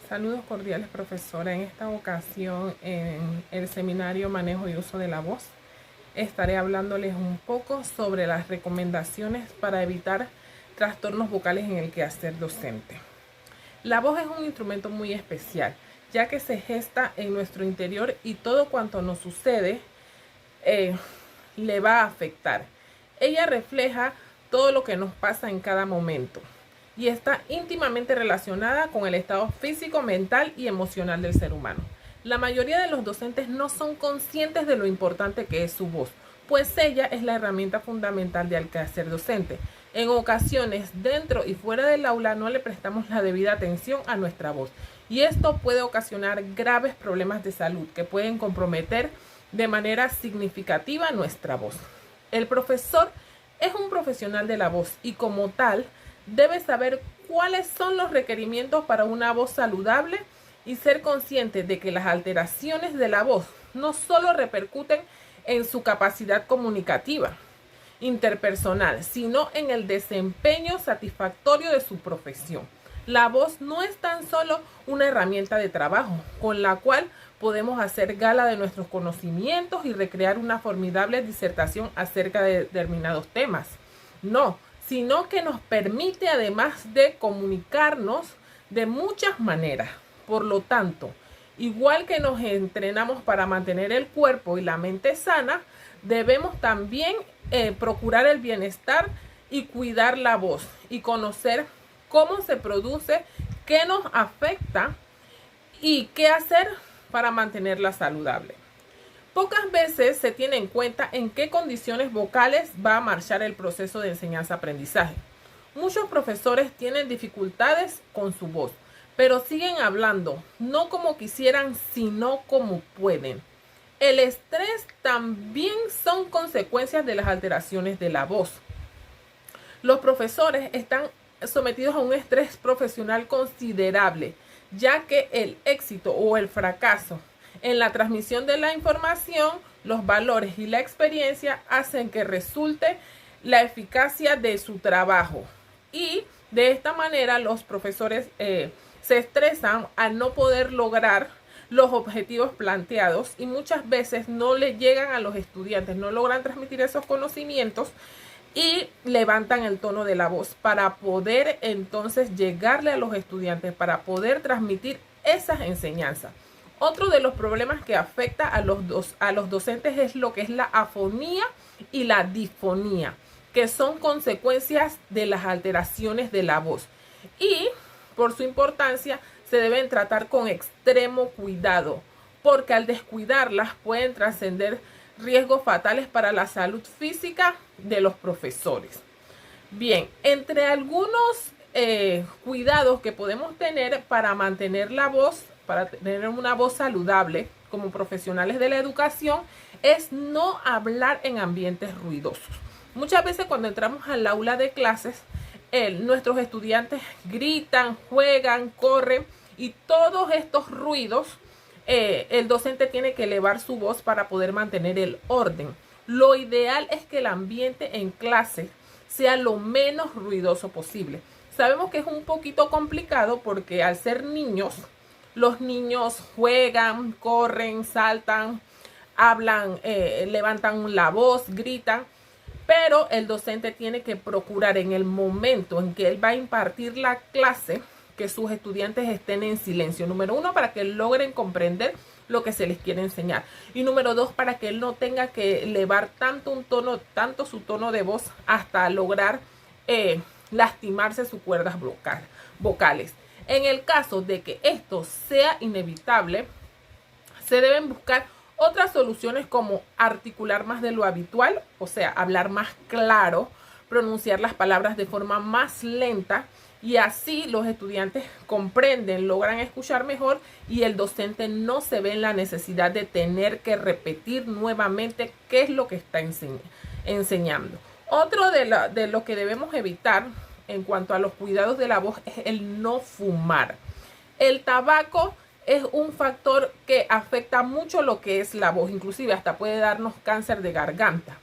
Saludos cordiales, profesora. En esta ocasión, en el seminario Manejo y Uso de la Voz, estaré hablándoles un poco sobre las recomendaciones para evitar trastornos vocales en el quehacer docente. La voz es un instrumento muy especial, ya que se gesta en nuestro interior y todo cuanto nos sucede le va a afectar. Ella refleja todo lo que nos pasa en cada momento y está íntimamente relacionada con el estado físico, mental y emocional del ser humano. La mayoría de los docentes no son conscientes de lo importante que es su voz, pues ella es la herramienta fundamental del quehacer docente. En ocasiones, dentro y fuera del aula, no le prestamos la debida atención a nuestra voz, y esto puede ocasionar graves problemas de salud que pueden comprometer de manera significativa nuestra voz. El profesor es un profesional de la voz y como tal debe saber cuáles son los requerimientos para una voz saludable y ser consciente de que las alteraciones de la voz no solo repercuten en su capacidad comunicativa, interpersonal, sino en el desempeño satisfactorio de su profesión. La voz no es tan solo una herramienta de trabajo con la cual podemos hacer gala de nuestros conocimientos y recrear una formidable disertación acerca de determinados temas. No, sino que nos permite además de comunicarnos de muchas maneras. Por lo tanto, igual que nos entrenamos para mantener el cuerpo y la mente sana, debemos también procurar el bienestar y cuidar la voz y conocer cómo se produce, qué nos afecta y qué hacer para mantenerla saludable. Pocas veces se tiene en cuenta en qué condiciones vocales va a marchar el proceso de enseñanza-aprendizaje. Muchos profesores tienen dificultades con su voz, pero siguen hablando, no como quisieran, sino como pueden. El estrés también son consecuencias de las alteraciones de la voz. Los profesores están sometidos a un estrés profesional considerable, ya que el éxito o el fracaso en la transmisión de la información, los valores y la experiencia hacen que resulte la eficacia de su trabajo. Y de esta manera los profesores se estresan al no poder lograr los objetivos planteados y muchas veces no le llegan a los estudiantes, no logran transmitir esos conocimientos y levantan el tono de la voz para poder entonces llegarle a los estudiantes, para poder transmitir esas enseñanzas. Otro de los problemas que afecta a los docentes es lo que es la afonía y la disfonía, que son consecuencias de las alteraciones de la voz. Y por su importancia se deben tratar con extremo cuidado, porque al descuidarlas pueden trascender riesgos fatales para la salud física de los profesores. Bien, entre algunos cuidados que podemos tener para mantener la voz, para tener una voz saludable como profesionales de la educación, es no hablar en ambientes ruidosos. Muchas veces cuando entramos al aula de clases, nuestros estudiantes gritan, juegan, corren y todos estos ruidos, el docente tiene que elevar su voz para poder mantener el orden. Lo ideal es que el ambiente en clase sea lo menos ruidoso posible. Sabemos que es un poquito complicado porque al ser niños, los niños juegan, corren, saltan, hablan, levantan la voz, gritan, pero el docente tiene que procurar en el momento en que él va a impartir la clase que sus estudiantes estén en silencio. Número 1, para que logren comprender lo que se les quiere enseñar. Y número 2, para que él no tenga que elevar tanto su tono de voz hasta lograr lastimarse sus cuerdas vocales. En el caso de que esto sea inevitable, se deben buscar otras soluciones como articular más de lo habitual, o sea, hablar más claro, pronunciar las palabras de forma más lenta y así los estudiantes comprenden, logran escuchar mejor y el docente no se ve en la necesidad de tener que repetir nuevamente qué es lo que está enseñando. Otro de lo que debemos evitar en cuanto a los cuidados de la voz es el no fumar. El tabaco es un factor que afecta mucho lo que es la voz, inclusive hasta puede darnos cáncer de garganta.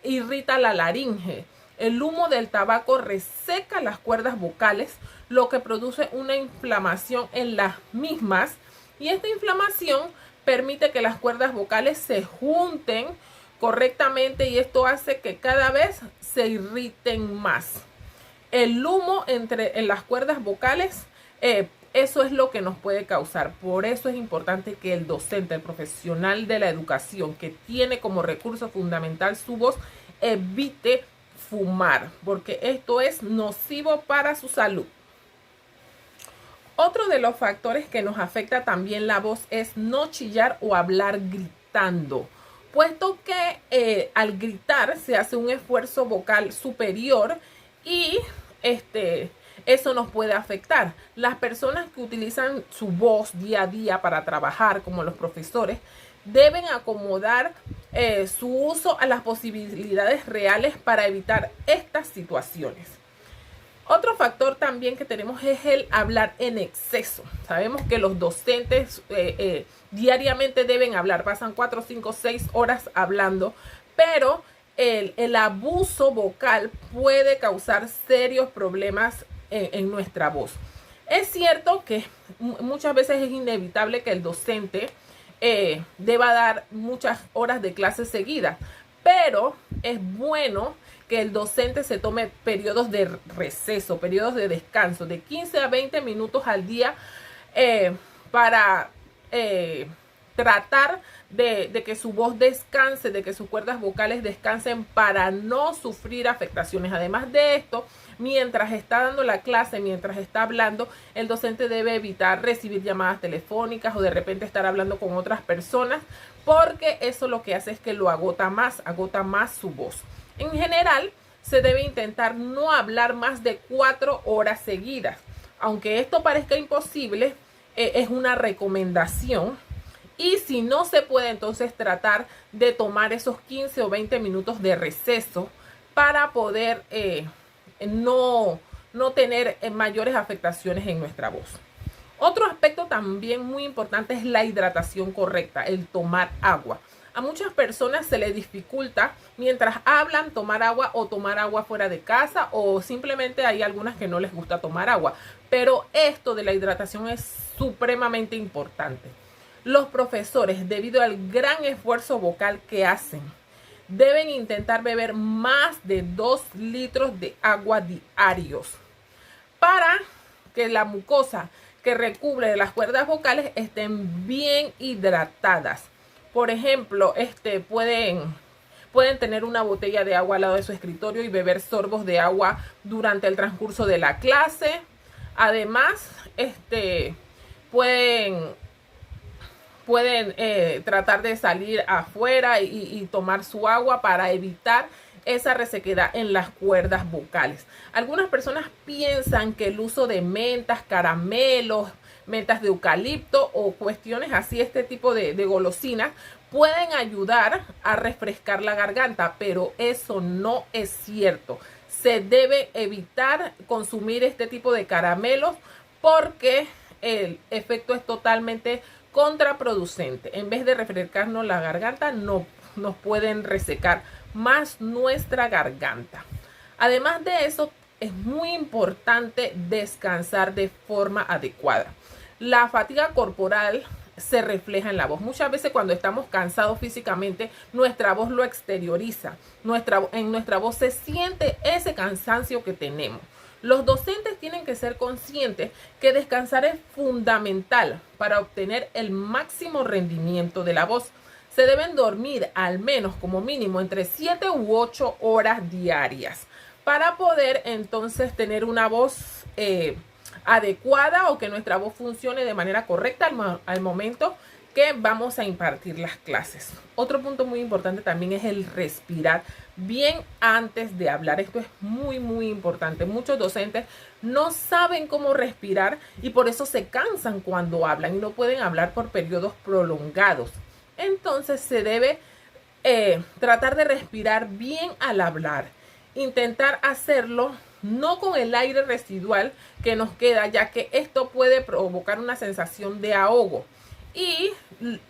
Irrita la laringe. El humo del tabaco reseca las cuerdas vocales, lo que produce una inflamación en las mismas, y esta inflamación permite que las cuerdas vocales se junten correctamente y esto hace que cada vez se irriten más. El humo en las cuerdas vocales, eso es lo que nos puede causar. Por eso es importante que el docente, el profesional de la educación que tiene como recurso fundamental su voz, evite fumar, porque esto es nocivo para su salud. Otro de los factores que nos afecta también la voz es no chillar o hablar gritando, puesto que al gritar se hace un esfuerzo vocal superior y eso nos puede afectar. Las personas que utilizan su voz día a día para trabajar, como los profesores, deben acomodar su uso a las posibilidades reales para evitar estas situaciones. Otro factor también que tenemos es el hablar en exceso. Sabemos que los docentes diariamente deben hablar, pasan 4, 5, 6 horas hablando, pero el abuso vocal puede causar serios problemas en nuestra voz. Es cierto que muchas veces es inevitable que el docente deba dar muchas horas de clase seguidas, pero es bueno que el docente se tome periodos de receso, periodos de descanso de 15 a 20 minutos al día para tratar de que su voz descanse, de que sus cuerdas vocales descansen para no sufrir afectaciones. Además de esto, mientras está dando la clase, mientras está hablando, el docente debe evitar recibir llamadas telefónicas o de repente estar hablando con otras personas, porque eso lo que hace es que lo agota más su voz. En general, se debe intentar no hablar más de 4 horas seguidas. Aunque esto parezca imposible, es una recomendación. Y si no se puede, entonces tratar de tomar esos 15 o 20 minutos de receso para poder no tener mayores afectaciones en nuestra voz. Otro aspecto también muy importante es la hidratación correcta, el tomar agua. A muchas personas se les dificulta mientras hablan tomar agua o tomar agua fuera de casa, o simplemente hay algunas que no les gusta tomar agua. Pero esto de la hidratación es supremamente importante. Los profesores, debido al gran esfuerzo vocal que hacen, deben intentar beber más de 2 litros de agua diarios para que la mucosa que recubre las cuerdas vocales estén bien hidratadas. Por ejemplo, pueden tener una botella de agua al lado de su escritorio y beber sorbos de agua durante el transcurso de la clase. Además, pueden tratar de salir afuera y tomar su agua para evitar esa resequedad en las cuerdas vocales. Algunas personas piensan que el uso de mentas, caramelos, mentas de eucalipto o cuestiones así, este tipo de golosinas, pueden ayudar a refrescar la garganta, pero eso no es cierto. Se debe evitar consumir este tipo de caramelos porque el efecto es totalmente contraproducente. En vez de refrescarnos la garganta, nos pueden resecar más nuestra garganta. Además de eso, es muy importante descansar de forma adecuada. La fatiga corporal se refleja en la voz. Muchas veces cuando estamos cansados físicamente, nuestra voz lo exterioriza. En nuestra voz se siente ese cansancio que tenemos. Los docentes tienen que ser conscientes que descansar es fundamental para obtener el máximo rendimiento de la voz. Se deben dormir al menos como mínimo entre 7 u 8 horas diarias para poder entonces tener una voz adecuada o que nuestra voz funcione de manera correcta al momento que vamos a impartir las clases. Otro punto muy importante también es el respirar bien antes de hablar. Esto es muy, muy importante. Muchos docentes no saben cómo respirar y por eso se cansan cuando hablan y no pueden hablar por periodos prolongados. Entonces se debe tratar de respirar bien al hablar. Intentar hacerlo no con el aire residual que nos queda, ya que esto puede provocar una sensación de ahogo y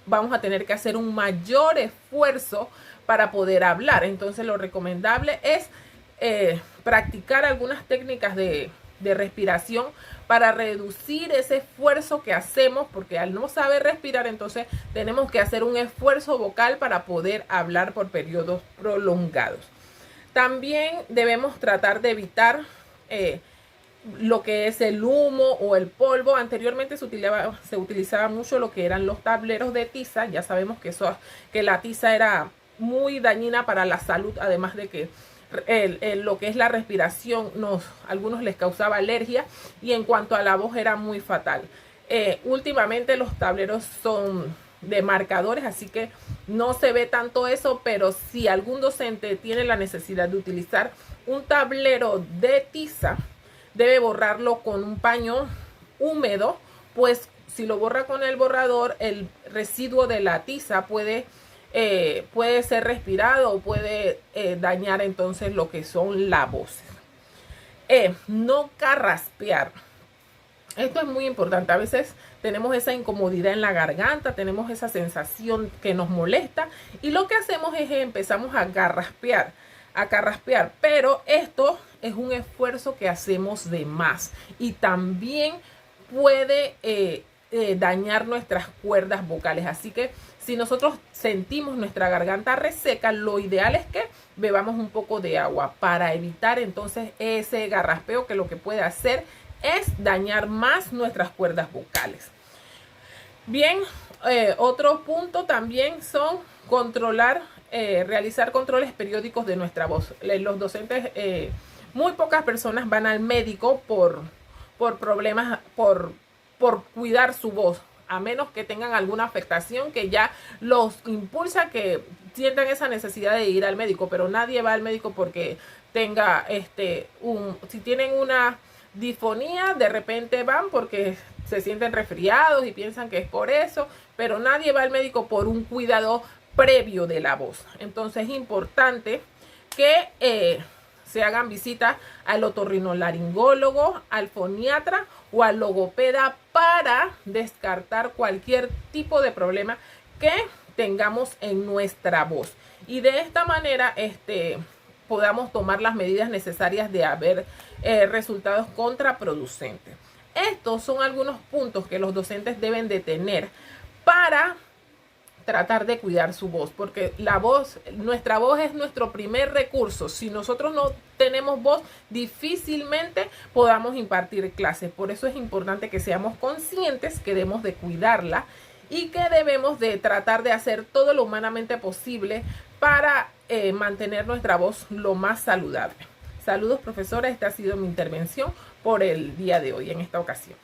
vamos a tener que hacer un mayor esfuerzo para poder hablar. Entonces lo recomendable es practicar algunas técnicas de de respiración para reducir ese esfuerzo que hacemos, porque al no saber respirar, entonces tenemos que hacer un esfuerzo vocal para poder hablar por periodos prolongados. También debemos tratar de evitar lo que es el humo o el polvo. Anteriormente se utilizaba mucho lo que eran los tableros de tiza. Ya sabemos que la tiza era muy dañina para la salud, además de que lo que es la respiración algunos les causaba alergia, y en cuanto a la voz era muy fatal. Últimamente los tableros son de marcadores, así que no se ve tanto eso, pero si algún docente tiene la necesidad de utilizar un tablero de tiza, debe borrarlo con un paño húmedo, pues si lo borra con el borrador, el residuo de la tiza puede ser respirado o puede dañar entonces lo que son la voz. No carraspear. Esto es muy importante. A veces tenemos esa incomodidad en la garganta, tenemos esa sensación que nos molesta, y lo que hacemos es empezamos a carraspear, pero esto es un esfuerzo que hacemos de más y también puede dañar nuestras cuerdas vocales. Así que si nosotros sentimos nuestra garganta reseca, lo ideal es que bebamos un poco de agua para evitar entonces ese garraspeo, que lo que puede hacer es dañar más nuestras cuerdas vocales. Bien, otro punto también son realizar controles periódicos de nuestra voz. Los docentes, muy pocas personas van al médico por problemas, por cuidar su voz, a menos que tengan alguna afectación que ya los impulsa que sientan esa necesidad de ir al médico, pero nadie va al médico porque tenga si tienen una disfonía, de repente van porque se sienten resfriados y piensan que es por eso, pero nadie va al médico por un cuidado previo de la voz. Entonces es importante que se hagan visitas al otorrinolaringólogo, al foniatra o al logopeda para descartar cualquier tipo de problema que tengamos en nuestra voz, y de esta manera podamos tomar las medidas necesarias de haber resultados contraproducentes. Estos son algunos puntos que los docentes deben de tener para tratar de cuidar su voz, porque nuestra voz es nuestro primer recurso. Si nosotros no tenemos voz, difícilmente podamos impartir clases. Por eso es importante que seamos conscientes que debemos de cuidarla y que debemos de tratar de hacer todo lo humanamente posible para mantener nuestra voz lo más saludable. Saludos, profesora. Esta ha sido mi intervención por el día de hoy en esta ocasión.